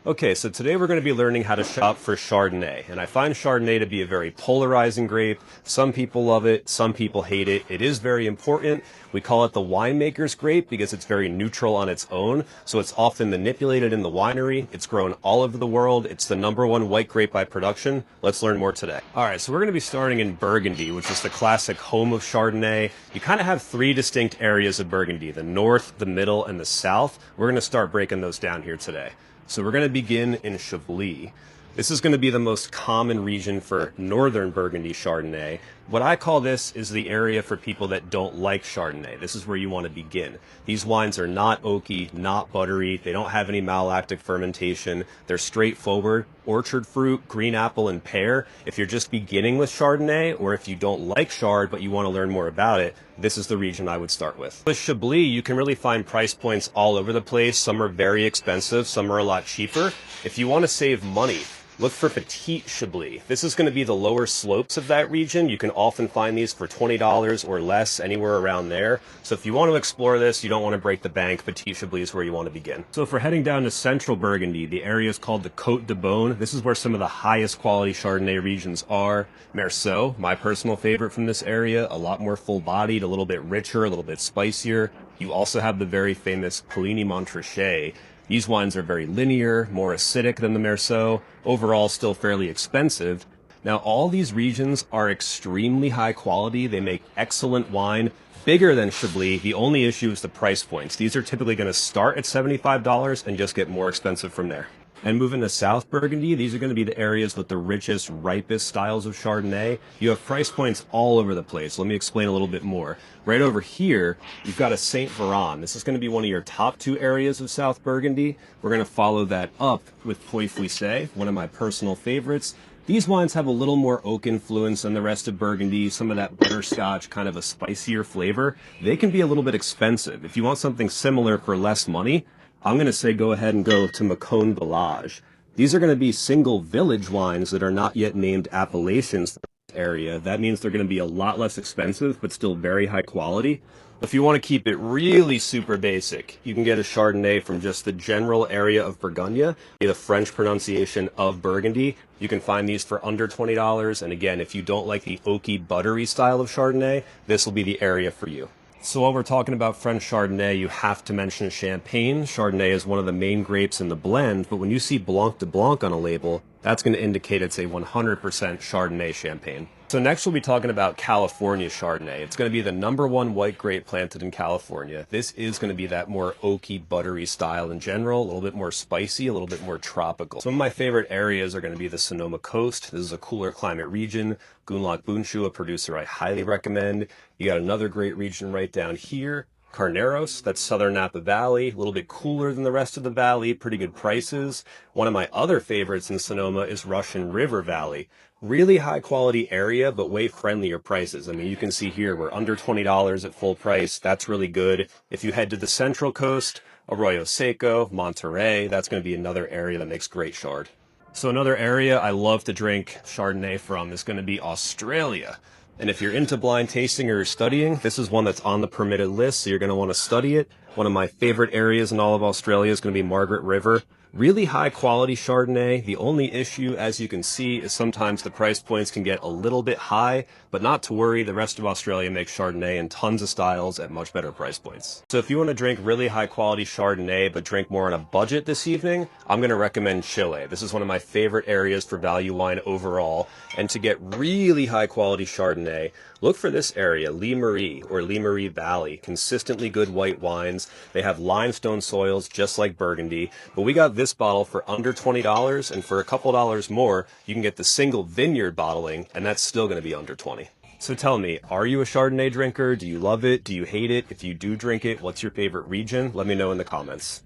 Okay, so today we're going to be learning how to shop for Chardonnay, and I find Chardonnay to be a very polarizing grape. Some people love it, some people hate it. It is very important. We call it the winemaker's grape because it's very neutral on its own, so it's often manipulated in the winery. It's grown all over the world. It's the #1 white grape by production. Let's learn more today. All right, so we're going to be starting in Burgundy, which is the classic home of Chardonnay. You kind of have three distinct areas of Burgundy, the north, the middle, and the south. We're going to start breaking those down here today. So we're going to begin in Chablis. This is going to be the most common region for northern Burgundy Chardonnay. What I call this is the area for people that don't like Chardonnay. This is where you want to begin. These wines are not oaky, not buttery. They don't have any malolactic fermentation. They're straightforward. Orchard fruit, green apple, and pear. If you're just beginning with Chardonnay, or if you don't like Chard but you want to learn more about it, this is the region I would start with. With Chablis, you can really find price points all over the place. Some are very expensive, some are a lot cheaper. If you want to save money, look for Petit Chablis. This is going to be the lower slopes of that region. You can often find these for $20 or less, anywhere around there. So if you want to explore this, you don't want to break the bank, Petit Chablis is where you want to begin. So if we're heading down to central Burgundy, the area is called the Côte de Beaune. This is where some of the highest quality Chardonnay regions are. Meursault, my personal favorite from this area, a lot more full-bodied, a little bit richer, a little bit spicier. You also have the very famous Puligny Montrachet. These wines are very linear, more acidic than the Meursault, overall still fairly expensive. Now all these regions are extremely high quality, they make excellent wine, bigger than Chablis. The only issue is the price points. These are typically going to start at $75 and just get more expensive from there. And moving to South Burgundy, these are going to be the areas with the richest, ripest styles of Chardonnay. You have price points all over the place. Let me explain a little bit more. Right over here, you've got a Saint Veran. This is going to be one of your top two areas of South Burgundy. We're going to follow that up with Pouilly Fuisse, one of my personal favorites. These wines have a little more oak influence than the rest of Burgundy, some of that butterscotch, kind of a spicier flavor. They can be a little bit expensive. If you want something similar for less money, I'm going to say go ahead and go to Macon Villages. These are going to be single village wines that are not yet named appellations for this area. That means they're going to be a lot less expensive, but still very high quality. If you want to keep it really super basic, you can get a Chardonnay from just the general area of Bourgogne, the French pronunciation of Burgundy. You can find these for under $20. And again, if you don't like the oaky, buttery style of Chardonnay, this will be the area for you. So while we're talking about French Chardonnay, you have to mention Champagne. Chardonnay is one of the main grapes in the blend, but when you see Blanc de Blanc on a label, that's going to indicate it's a 100% Chardonnay Champagne. So next we'll be talking about California Chardonnay. It's going to be the #1 white grape planted in California. This is going to be that more oaky, buttery style in general, a little bit more spicy, a little bit more tropical. Some of my favorite areas are going to be the Sonoma Coast. This is a cooler climate region. Gunlock-Bunchu, a producer I highly recommend. You got another great region right down here. Carneros, that's southern Napa Valley, a little bit cooler than the rest of the valley, pretty good prices. One of my other favorites in Sonoma is Russian River Valley. Really high quality area, but way friendlier prices. I mean, you can see here we're under $20 at full price. That's really good. If you head to the central coast, Arroyo Seco, Monterey, that's going to be another area that makes great Chard. So another area I love to drink Chardonnay from is going to be Australia. And if you're into blind tasting or studying, this is one that's on the permitted list, so you're going to want to study it. One of my favorite areas in all of Australia is going to be Margaret River. Really high quality Chardonnay. The only issue, as you can see, is sometimes the price points can get a little bit high, but not to worry, the rest of Australia makes Chardonnay in tons of styles at much better price points. So if you want to drink really high quality Chardonnay, but drink more on a budget this evening, I'm going to recommend Chile. This is one of my favorite areas for value wine overall. And to get really high quality Chardonnay, look for this area, Limarí or Limarí Valley. Consistently good white wines. They have limestone soils just like Burgundy, but we got this bottle for under $20, and for a couple dollars more, you can get the single vineyard bottling, and that's still going to be under $20. So tell me, are you a Chardonnay drinker? Do you love it? Do you hate it? If you do drink it, what's your favorite region? Let me know in the comments.